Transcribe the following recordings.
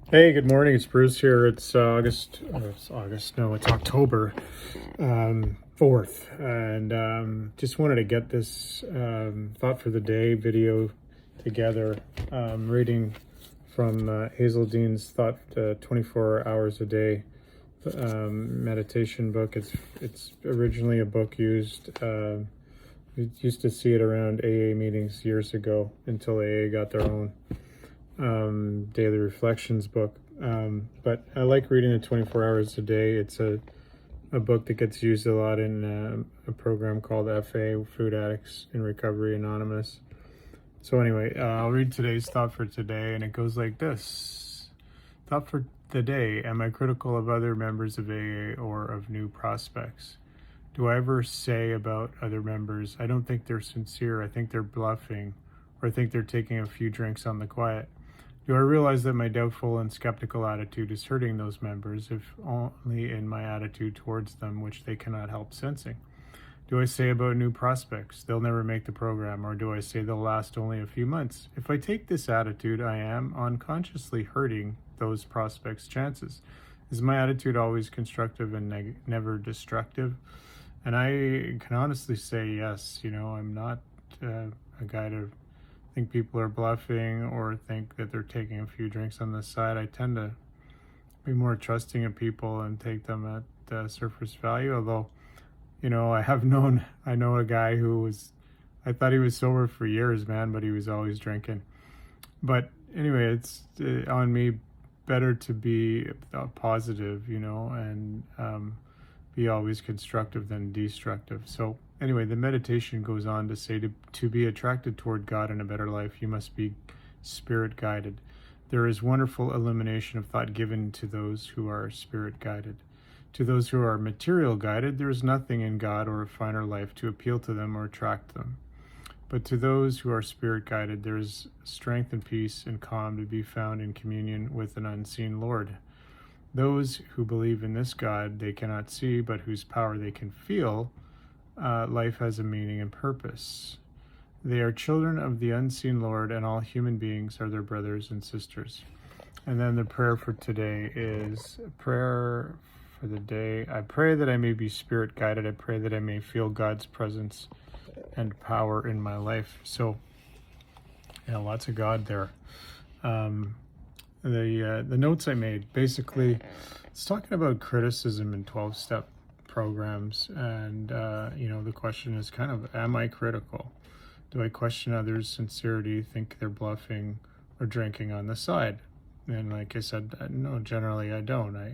Hey, good morning. It's Bruce here. It's August. It's August. No, it's October 4th, and just wanted to get this thought for the day video together. Reading from Hazeldene's Thought 24 Hours a Day meditation book. It's originally a book used. We used to see it around AA meetings years ago until AA got their own daily reflections book. But I like reading it 24 hours a day. It's a book that gets used a lot in a program called FA, Food Addicts in Recovery Anonymous. So anyway, I'll read today's thought for today, and it goes like this. Thought for the day: am I critical of other members of AA or of new prospects? Do I ever say about other members, I don't think they're sincere, I think they're bluffing, or I think they're taking a few drinks on the quiet? Do I realize that my doubtful and skeptical attitude is hurting those members, if only in my attitude towards them, which they cannot help sensing? Do I say about new prospects, they'll never make the program, or do I say they'll last only a few months? If I take this attitude, I am unconsciously hurting those prospects' chances. Is my attitude always constructive and never destructive? And I can honestly say yes. I'm not a guy to think people are bluffing or think that they're taking a few drinks on the side. I tend to be more trusting of people and take them at surface value. Although, I know a guy I thought he was sober for years, man, but he was always drinking. But anyway, it's on me better to be positive, and be always constructive than destructive. So anyway, the meditation goes on to say to be attracted toward God in a better life, you must be spirit guided. There is wonderful illumination of thought given to those who are spirit guided. To those who are material guided, there is nothing in God or a finer life to appeal to them or attract them. But to those who are spirit guided, there is strength and peace and calm to be found in communion with an unseen Lord. Those who believe in this God they cannot see, but whose power they can feel, life has a meaning and purpose. They are children of the unseen Lord, and all human beings are their brothers and sisters. And then the prayer for today is prayer for the day. I pray that I may be spirit guided. I pray that I may feel God's presence and power in my life. So, lots of God there. The notes I made, basically, it's talking about criticism in 12-step programs, and the question is kind of, am I critical? Do I question others' sincerity, think they're bluffing or drinking on the side? And like I said, no, generally I don't. I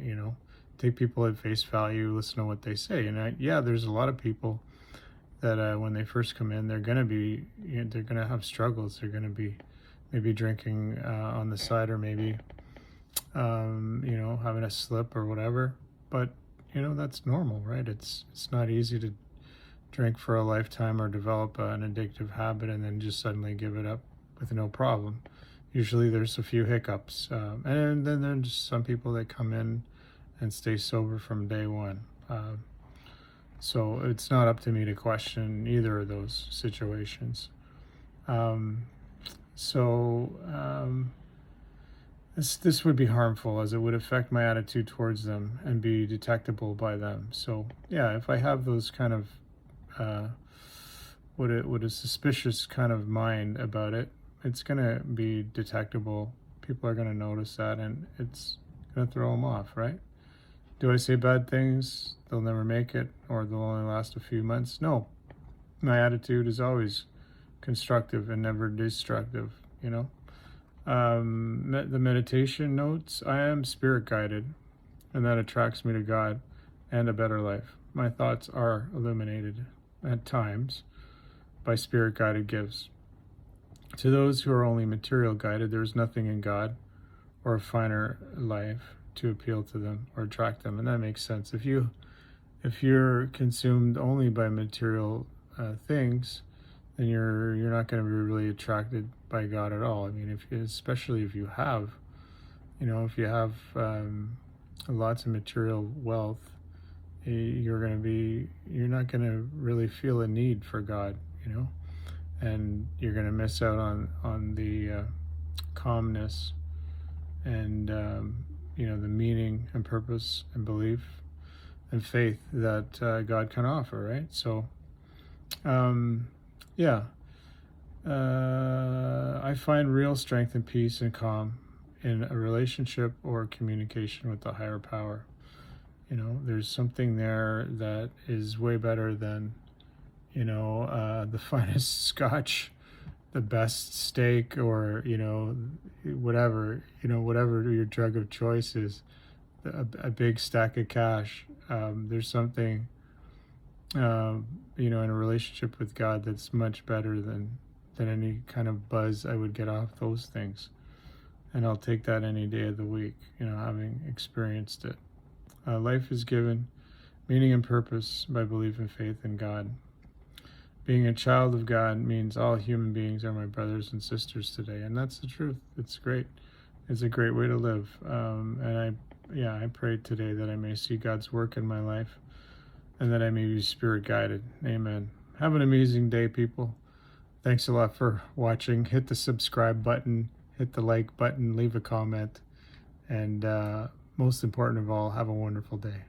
take people at face value, listen to what they say, and there's a lot of people that when they first come in, they're gonna have struggles. They're gonna be maybe drinking on the side, or maybe having a slip or whatever. But that's normal, right? It's not easy to drink for a lifetime or develop an addictive habit and then just suddenly give it up with no problem. Usually there's a few hiccups, and then there's some people that come in and stay sober from day one. So it's not up to me to question either of those situations. This would be harmful, as it would affect my attitude towards them and be detectable by them. So if I have those kind of what a suspicious kind of mind about it, it's gonna be detectable. People are gonna notice that, and it's gonna throw them off, right? Do I say bad things? They'll never make it, or they'll only last a few months? No, my attitude is always constructive and never destructive. The meditation notes: I am spirit guided, and that attracts me to God and a better life. My thoughts are illuminated at times by spirit guided gifts. To those who are only material guided, there is nothing in God or a finer life to appeal to them or attract them. And that makes sense. If you're consumed only by material things, then you're not going to be really attracted by God at all. I mean, especially if you have lots of material wealth, you're not going to really feel a need for God, and you're going to miss out on the calmness and you know, the meaning and purpose and belief and faith that God can offer, right? So, yeah, I find real strength and peace and calm in a relationship or communication with the higher power. You know, there's something there that is way better than, you know, the finest scotch, the best steak, or, you know, whatever your drug of choice is, a big stack of cash. There's something, you know, in a relationship with God that's much better than any kind of buzz I would get off those things. And I'll take that any day of the week, you know, having experienced it. Life is given meaning and purpose by belief and faith in God. Being a child of God means all human beings are my brothers and sisters today, and that's the truth. It's great. It's a great way to live. And I pray today that I may see God's work in my life, and that I may be spirit guided. Amen. Have an amazing day, people. Thanks a lot for watching. Hit the subscribe button, hit the like button, leave a comment, and most important of all, have a wonderful day.